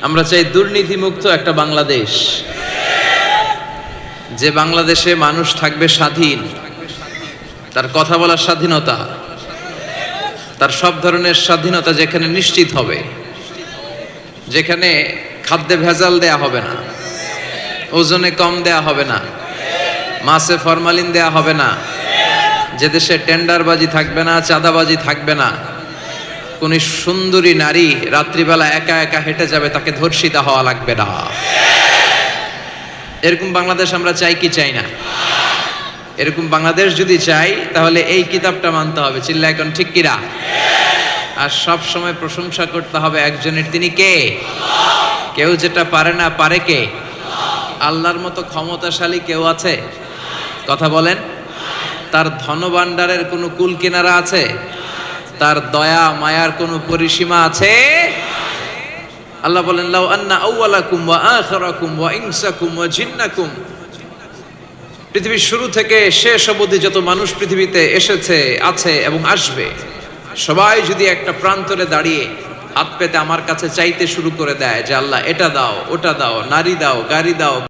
আমরা চাই দুর্নীতিমুক্ত একটা বাংলাদেশ, যে বাংলাদেশে মানুষ থাকবে স্বাধীন, তার কথা বলার স্বাধীনতা, তার সব ধরনের স্বাধীনতা যেখানে নিশ্চিত হবে, যেখানে খাদ্যে ভেজাল দেয়া হবে না, ওজনে কম দেয়া হবে না, মাছে ফরমালিন দেয়া হবে না, যে দেশে টেন্ডারবাজি থাকবে না, চাঁদাবাজি থাকবে না, কোন সুন্দরী নারী রাত্রিবেলা একা একা হেঁটে যাবে, তাকে ধর্ষিতা হওয়া লাগবে না। এরকম বাংলাদেশ আমরা চাই কি চাই না? এরকম বাংলাদেশ যদি চাই তাহলে এই কিতাবটা মানতে হবে। চিল্লা এখন ঠিক কিরা? আর সব সময় প্রশংসা করতে হবে একজনের, তিনি কে? কেউ যেটা পারে না, পারে কে? আল্লাহর মতো ক্ষমতাশালী কেউ আছে? কথা বলেন। তার ধনভাণ্ডারের কোনো কুল কিনারা আছে? তার দয়া মায়ার কোনো পরিসীমা আছে? আল্লাহ বলেন, লাউ আন্না আউওয়ালাকুম ওয়া আখিরাকুম ওয়া ইনসাকুম ওয়া জিন্নাকুম, পৃথিবীর শুরু থেকে শেষ অবধি যত মানুষ পৃথিবীতে এসেছে, আছে এবং আসবে, সবাই যদি একটা প্রান্তরে দাঁড়িয়ে হাত পেতে আমার কাছে চাইতে শুরু করে দেয় যে আল্লাহ এটা দাও, ওটা দাও, নারী দাও, গাড়ি দাও,